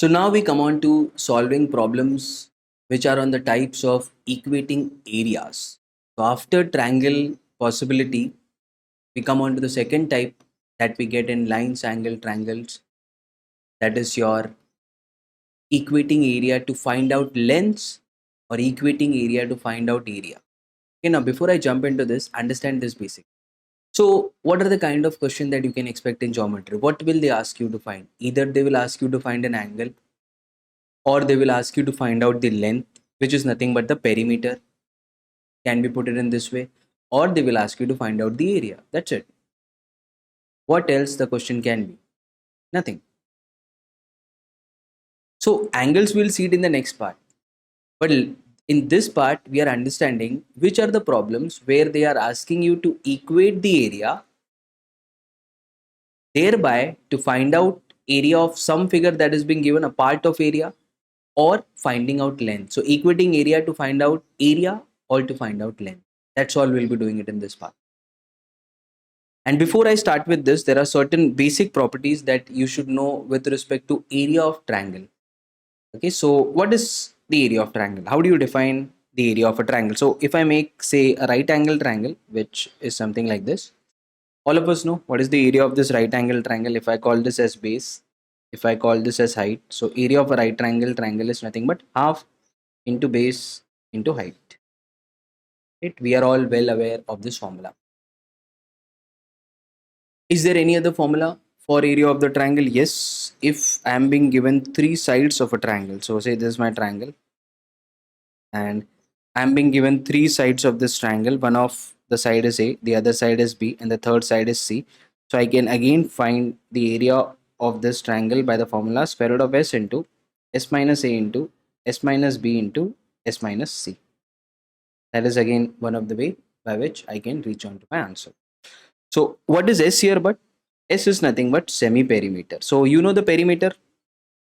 So now we come on to solving problems which are on the types of equating areas. So after triangle possibility, we come on to the second type that we get in lines, angle, triangles. That is your equating area to find out lengths or equating area to find out area. Okay, now before I jump into this, understand this basic. So what are the kind of question that you can expect in geometry? What will they ask you to find? Either they will ask you to find an angle, or they will ask you to find out the length, which is nothing but the perimeter, can be put it in this way, or they will ask you to find out the area. That's it. What else the question can be? Nothing. So angles we'll see it in the next part, but in this part we are understanding which are the problems where they are asking you to equate the area, thereby to find out area of some figure that is being given a part of area, or finding out length. So equating area to find out area or to find out length. That's all we'll be doing it in this part. And before I start with this, there are certain basic properties that you should know with respect to area of triangle. Okay, so what is the area of triangle? How do you define the area of a triangle? So if I make, say, a right angle triangle, which is something like this, all of us know what is the area of this right angle triangle. If I call this as base, if I call this as height, so area of a right angle triangle is nothing but half into base into height. Right? We are all well aware of this formula. Is there any other formula for area of the triangle? Yes, if I am being given three sides of a triangle. So say this is my triangle, and I am being given three sides of this triangle. One of the side is A, the other side is B, and the third side is C. So I can again find the area of this triangle by the formula square root of S into S minus A into S minus B into S minus C. That is again one of the way by which I can reach on to my answer. So what is S here? But S is nothing but semi-perimeter. So you know the perimeter.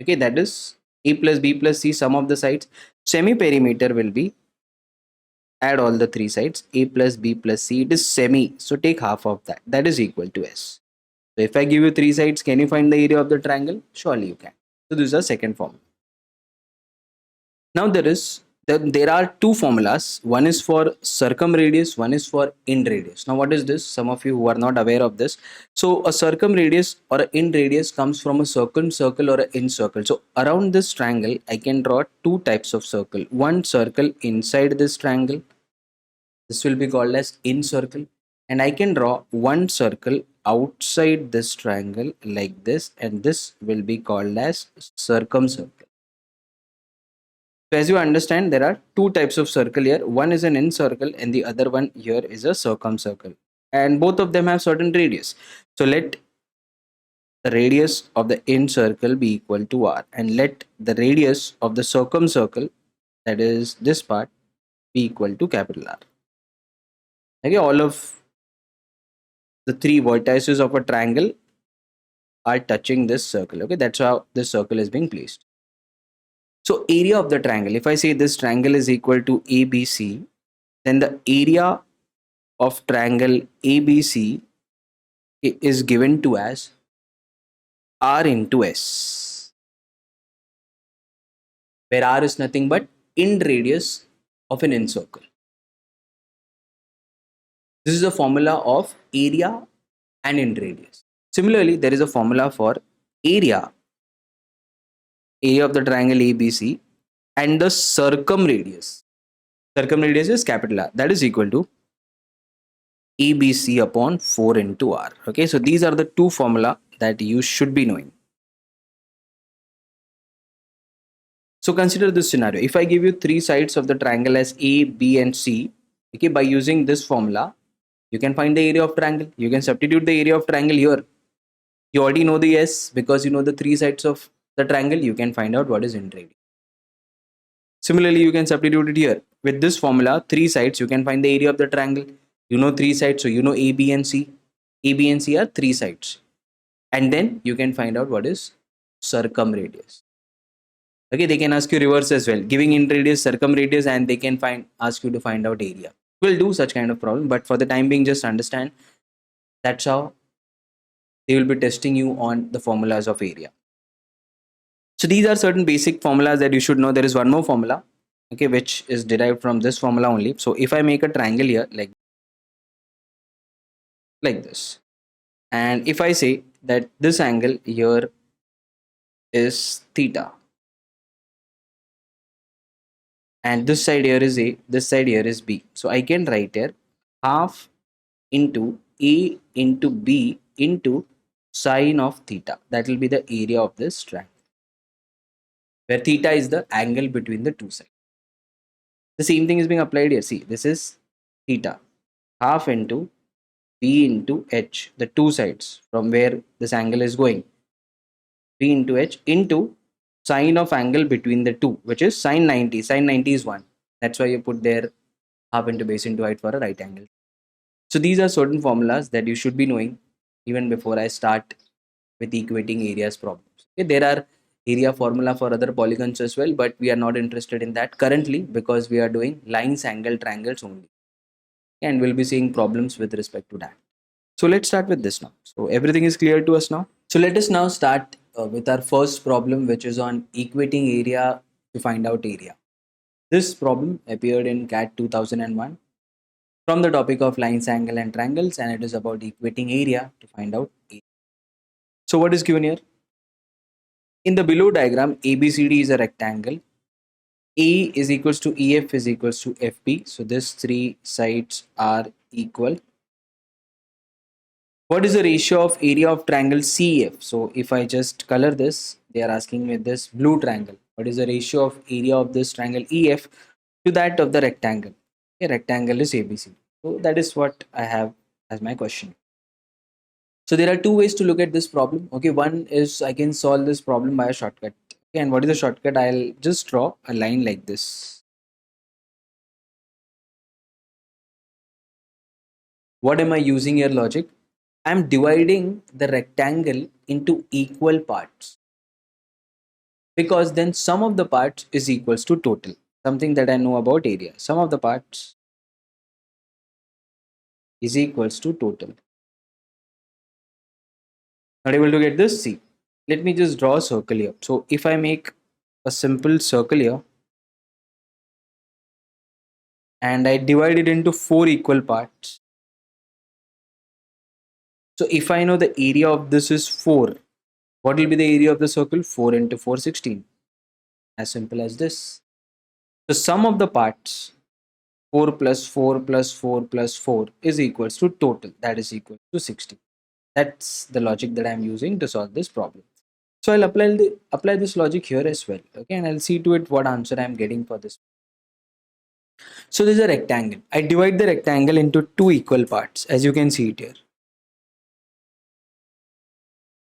Okay, that is A plus B plus C, sum of the sides. Semi-perimeter will be, add all the three sides, A plus B plus C. It is semi. So take half of that. That is equal to S. So if I give you three sides, can you find the area of the triangle? Surely you can. So this is the second formula. Now there are two formulas. One is for circumradius, one is for end radius. Now what is this? Some of you who are not aware of this. So a circumradius or an end radius comes from a circle or an end circle. So around this triangle, I can draw two types of circle. One circle inside this triangle. This will be called as end circle. And I can draw one circle outside this triangle like this, and this will be called as circumcircle. So as you understand, there are two types of circle here. One is an end circle and the other one here is a circumcircle. And both of them have certain radius. So let the radius of the end circle be equal to r, and let the radius of the circumcircle, that is this part, be equal to capital R. Okay, all of the three vertices of a triangle are touching this circle. Okay, that's how this circle is being placed. So area of the triangle, if I say this triangle is equal to ABC, then the area of triangle ABC is given to as R into S, where R is nothing but end radius of an end circle. This is the formula of area and end radius. Similarly, there is a formula for area of the triangle ABC and the circumradius. Circumradius is capital R, that is equal to ABC upon 4 into R. Okay, so these are the two formula that you should be knowing. So consider this scenario. If I give you three sides of the triangle as A, B and C, okay, by using this formula, you can find the area of triangle. You can substitute the area of triangle here. You already know the S because you know the three sides of the triangle. You can find out what is end radius. Similarly, you can substitute it here. With this formula, three sides, you can find the area of the triangle. You know three sides, so you know A, B and C. A, B and C are three sides. And then you can find out what is circumradius. Okay, they can ask you reverse as well, giving end radius, circumradius, and they can ask you to find out area. We'll do such kind of problem, but for the time being, just understand that's how they will be testing you on the formulas of area. So these are certain basic formulas that you should know. There is one more formula, okay, which is derived from this formula only. So if I make a triangle here like this, and if I say that this angle here is theta, and this side here is A, this side here is B. So I can write here half into A into B into sine of theta. That will be the area of this triangle, where theta is the angle between the two sides. The same thing is being applied here. See, this is theta, half into B into H, the two sides from where this angle is going, B into H into sine of angle between the two, which is sine 90. Sine 90 is 1. That's why you put there half into base into height for a right angle. So these are certain formulas that you should be knowing even before I start with equating areas problems. Okay, there are area formula for other polygons as well, but we are not interested in that currently because we are doing lines, angle, triangles only, and we'll be seeing problems with respect to that. So let's start with this now. So everything is clear to us now. So let us now start with our first problem, which is on equating area to find out area. This problem appeared in CAT 2001 from the topic of lines, angle and triangles, and it is about equating area to find out area. So what is given here? In the below diagram, ABCD is a rectangle. A is equals to EF is equals to FB. So these three sides are equal. What is the ratio of area of triangle CF? So if I just color this, they are asking me this blue triangle. What is the ratio of area of this triangle EF to that of the rectangle? A rectangle is ABC. So that is what I have as my question. So there are two ways to look at this problem. Okay, one is I can solve this problem by a shortcut. Okay, and what is the shortcut? I'll just draw a line like this. What am I using here logic? I'm dividing the rectangle into equal parts, because then sum of the parts is equals to total. Something that I know about area. Sum of the parts is equals to total. Not able to get this? See, let me just draw a circle here. So if I make a simple circle here and I divide it into four equal parts. So if I know the area of this is 4, what will be the area of the circle? 4 into 4, 16. As simple as this. The sum of the parts 4 plus 4 plus 4 plus 4 is equals to total, that is equal to 60. That's the logic that I'm using to solve this problem. So I'll apply this logic here as well. Okay, and I'll see to it what answer I'm getting for this. So there's a rectangle. I divide the rectangle into two equal parts, as you can see it here.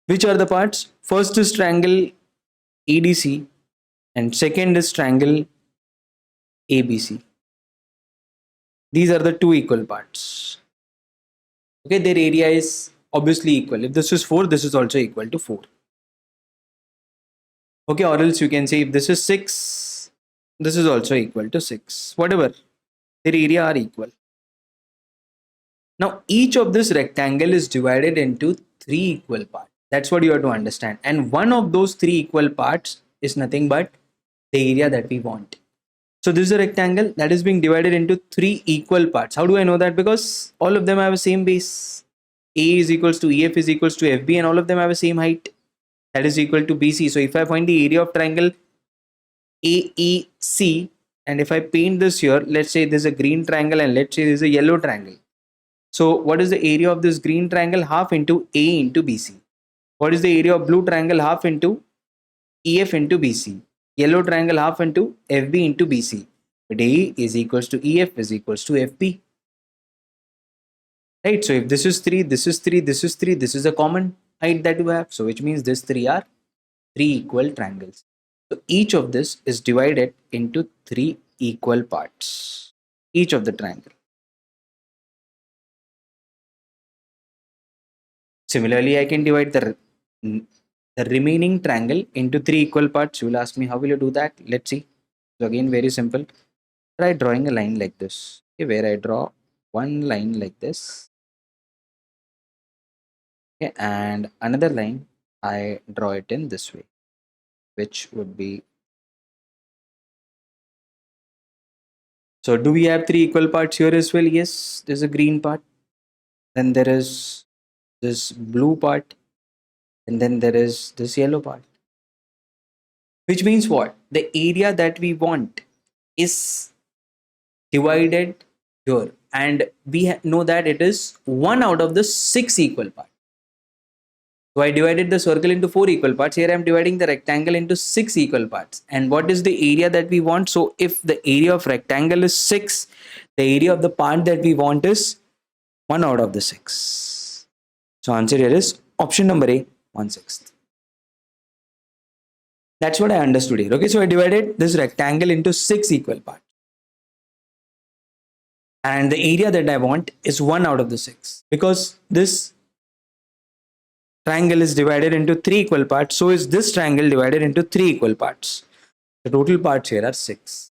Which are the parts? First is triangle ADC and second is triangle ABC. These are the two equal parts. Okay, their area is obviously equal. If this is 4, this is also equal to 4. Okay, or else you can say if this is 6, this is also equal to 6. Whatever, their area are equal. Now each of this rectangle is divided into 3 equal parts. That's what you have to understand. And one of those 3 equal parts is nothing but the area that we want. So this is a rectangle that is being divided into 3 equal parts. How do I know that? Because all of them have the same base. A is equals to EF is equals to FB, and all of them have the same height, that is equal to BC. So if I find the area of triangle AEC, and if I paint this here, let's say there's a green triangle and let's say there's a yellow triangle. So what is the area of this green triangle? Half into A into BC. What is the area of blue triangle? Half into EF into BC. Yellow triangle half into FB into BC. But A is equals to EF is equals to FB. Right, so if this is 3, this is 3, this is 3, this is a common height that you have. So which means these 3 are 3 equal triangles. So each of this is divided into 3 equal parts. Each of the triangle. Similarly, I can divide the remaining triangle into 3 equal parts. You will ask me, how will you do that? Let's see. So again, very simple. Try drawing a line like this. Okay, where I draw one line like this. Okay, and another line I draw it in this way. which would be, so do we have three equal parts here as well? Yes, there's a green part, then there is this blue part, and then there is this yellow part. Which means what? The area that we want is divided here, and we know that it is 1 out of the 6 equal parts. So I divided the circle into 4 equal parts. Here I am dividing the rectangle into 6 equal parts. And what is the area that we want? So if the area of rectangle is 6, the area of the part that we want is 1 out of the 6. So answer here is option number A, 1/6. That's what I understood here. Okay, so I divided this rectangle into 6 equal parts. And the area that I want is 1 out of the 6. Because this triangle is divided into 3 equal parts, so is this triangle divided into 3 equal parts. The total parts here are 6.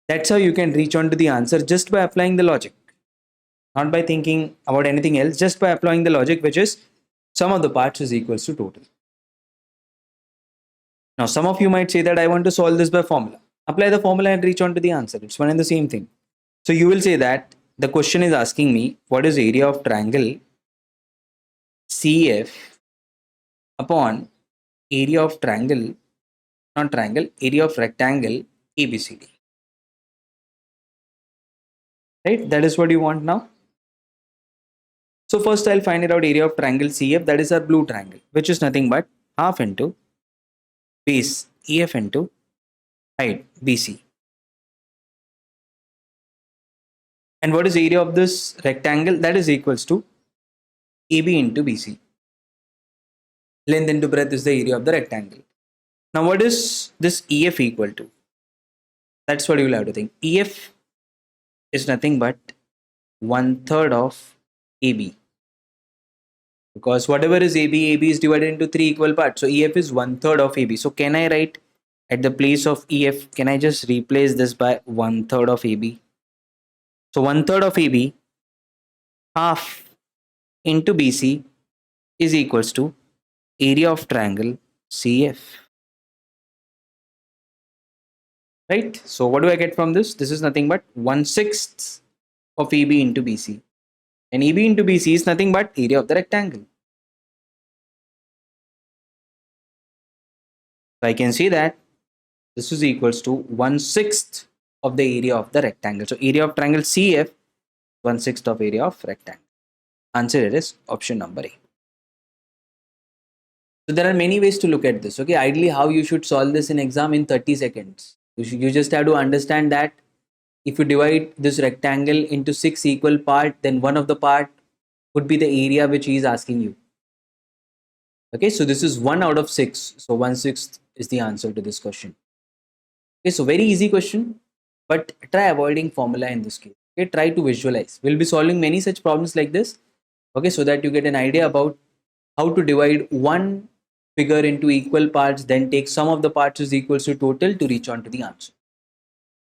That's how you can reach on to the answer, just by applying the logic. Not by thinking about anything else, just by applying the logic, which is sum of the parts is equals to total. Now, some of you might say that I want to solve this by formula. Apply the formula and reach on to the answer. It's one and the same thing. So you will say that the question is asking me what is area of triangle CF upon area of triangle, not triangle, area of rectangle ABCD. Right? That is what you want now. So first I'll find it out area of triangle CF, that is our blue triangle, which is nothing but half into base EF into height BC. And what is area of this rectangle? That is equals to AB into BC. Length into breadth is the area of the rectangle. Now what is this EF equal to? That's what you will have to think. EF is nothing but 1/3 of AB. Because whatever is AB, AB is divided into 3 equal parts. So EF is 1/3 of AB. So can I write at the place of EF, can I just replace this by 1/3 of AB? So 1/3 of AB half into BC is equals to area of triangle CF. Right? So what do I get from this? This is nothing but 1/6 of AB into BC. And AB into BC is nothing but area of the rectangle. So I can see that this is equals to 1/6 of the area of the rectangle. So area of triangle CF, 1/6 of area of rectangle. Answer here is option number A. So there are many ways to look at this. Okay, ideally how you should solve this in exam in 30 seconds. You just have to understand that if you divide this rectangle into 6 equal parts, then one of the part would be the area which he is asking you. Okay, so this is 1 out of 6. So 1/6 is the answer to this question. Okay, so very easy question, but try avoiding formula in this case. Okay, try to visualize. We'll be solving many such problems like this. Okay, so that you get an idea about how to divide one figure into equal parts, then take sum of the parts is equals to total to reach on to the answer.